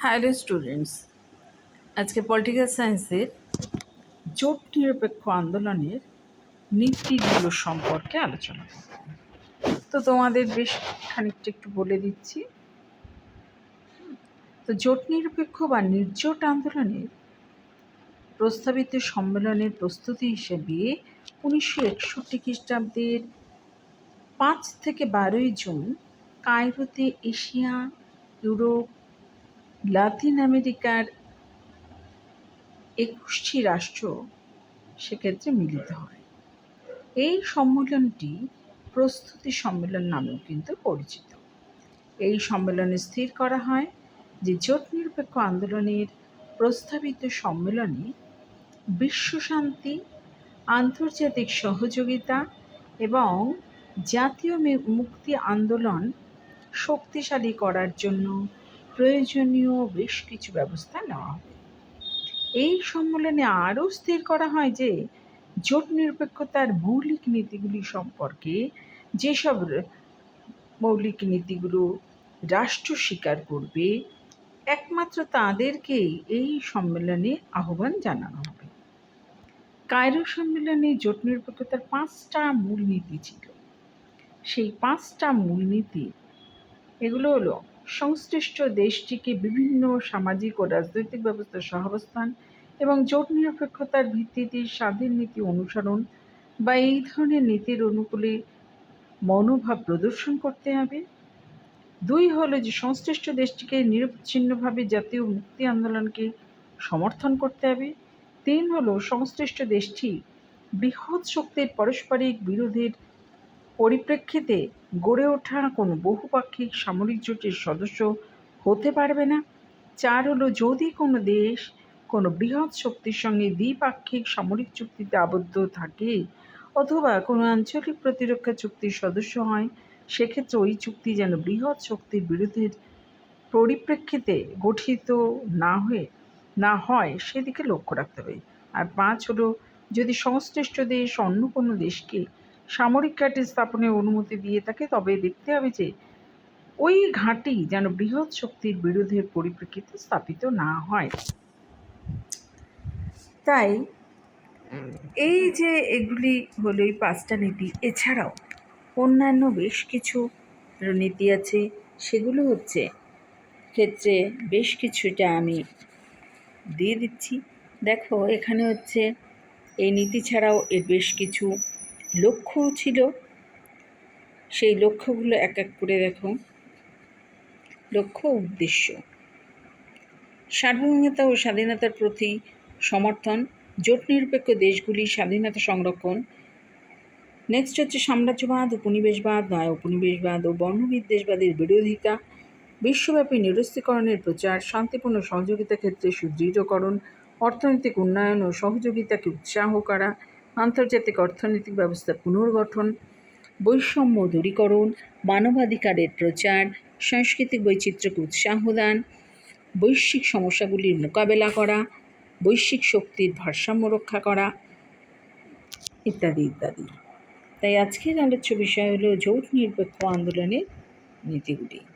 Hello students, আজকে political সায়েন্সের জোট নিরপেক্ষ আন্দোলনের নীতিগুলো সম্পর্কে আলোচনা করব। তো তোমাদের বেশ খানিকটা একটু বলে দিচ্ছি। তো জোট নিরপেক্ষ বা নির্জোট আন্দোলনের প্রস্তাবিত সম্মেলনের প্রস্তুতি হিসেবে 1961 খ্রিস্টাব্দের 5 থেকে 12 জুন কায়রোতে এশিয়া, ইউরোপ, লাতিন আমেরিকার 21টি রাষ্ট্র সেক্ষেত্রে মিলিত হয়। এই সম্মেলনটি প্রস্তুতি সম্মেলন নামেও কিন্তু পরিচিত। এই সম্মেলনে স্থির করা হয় যে জোট নিরপেক্ষ আন্দোলনের প্রস্তাবিত সম্মেলনে বিশ্বশান্তি, আন্তর্জাতিক সহযোগিতা এবং জাতীয় মুক্তি আন্দোলন শক্তিশালী করার জন্য প্রয়োজনীয় বেশ কিছু ব্যবস্থা নেওয়া হবে। এই সম্মেলনে আরও স্থির করা হয় যে জোট নিরপেক্ষতার মৌলিক নীতিগুলি সম্পর্কে যেসব মৌলিক নীতিগুলো রাষ্ট্র স্বীকার করবে একমাত্র তাদেরকেই এই সম্মেলনে আহ্বান জানানো হবে। কায়রো সম্মেলনে জোট নিরপেক্ষতার 5টা মূলনীতি ছিল। সেই 5টা মূলনীতি এগুলো হলো: সংশ্লিষ্ট দেশটিকে বিভিন্ন সামাজিক ও রাজনৈতিক ব্যবস্থার সহাবস্থান এবং জোট নিরপেক্ষতার ভিত্তিতে স্বাধীন নীতি অনুসরণ বা এই ধরনের নীতির অনুকূলে মনোভাব প্রদর্শন করতে হবে। 2 হলো যে সংশ্লিষ্ট দেশটিকে নিরবচ্ছিন্নভাবে জাতীয় মুক্তি আন্দোলনকে সমর্থন করতে হবে। 3 হলো সংশ্লিষ্ট দেশটি বৃহৎ শক্তির পারস্পরিক বিরোধের পরিপ্রেক্ষিতে গড়ে ওঠা কোনো বহুপাক্ষিক সামরিক জোটের সদস্য হতে পারবে না। 4 হলো যদি কোনো দেশ কোনো বৃহৎ শক্তির সঙ্গে দ্বিপাক্ষিক সামরিক চুক্তিতে আবদ্ধ থাকে অথবা কোনো আঞ্চলিক প্রতিরক্ষা চুক্তির সদস্য হয়, সেক্ষেত্রে ওই চুক্তি যেন বৃহৎ শক্তির বিরোধের পরিপ্রেক্ষিতে গঠিত না হয় সেদিকে লক্ষ্য রাখতে হবে। আর 5 হলো যদি সংশ্লিষ্ট দেশ অন্য কোনো দেশকে সামরিক ঘাঁটি স্থাপনের অনুমতি দিয়ে থাকে তবে দেখতে হবে যে ওই ঘাঁটি যেন বৃহৎ শক্তির বিরোধের পরিপ্রেক্ষিতে স্থাপিত না হয়। তাই এই যে এগুলি হলো এই 5টা নীতি, এছাড়াও অন্যান্য বেশ কিছু নীতি আছে। সেগুলো হচ্ছে ক্ষেত্রে বেশ কিছুটা আমি দিয়ে দিচ্ছি। দেখো এখানে হচ্ছে এই নীতি ছাড়াও এর বেশ কিছু লক্ষ্য ছিল। সেই লক্ষ্যগুলো এক এক করে দেখো। লক্ষ্য উদ্দেশ্য: সার্বভৌমতা ও স্বাধীনতার প্রতি সমর্থন, জোট নিরপেক্ষ দেশগুলির স্বাধীনতা সংরক্ষণ। নেক্সট হচ্ছে সাম্রাজ্যবাদ, উপনিবেশবাদ, নয়া উপনিবেশবাদ ও বর্ণবিদ্বেষবাদের বিরোধিতা, বিশ্বব্যাপী নিরস্ত্রীকরণের প্রচার, শান্তিপূর্ণ সহযোগিতা ক্ষেত্রে সুদৃঢ়করণ, অর্থনৈতিক উন্নয়ন ও সহযোগিতাকে উৎসাহ করা, আন্তর্জাতিক অর্থনৈতিক ব্যবস্থার পুনর্গঠন, বৈষম্য দূরীকরণ, মানবাধিকারের প্রচার, সাংস্কৃতিক বৈচিত্র্যকে উৎসাহ দান, বৈশ্বিক সমস্যাগুলির মোকাবেলা করা, বৈশ্বিক শক্তির ভারসাম্য রক্ষা করা ইত্যাদি ইত্যাদি। তাই আজকের আলোচ্য বিষয় হলো জোট নিরপেক্ষ আন্দোলনের নীতিগুলি।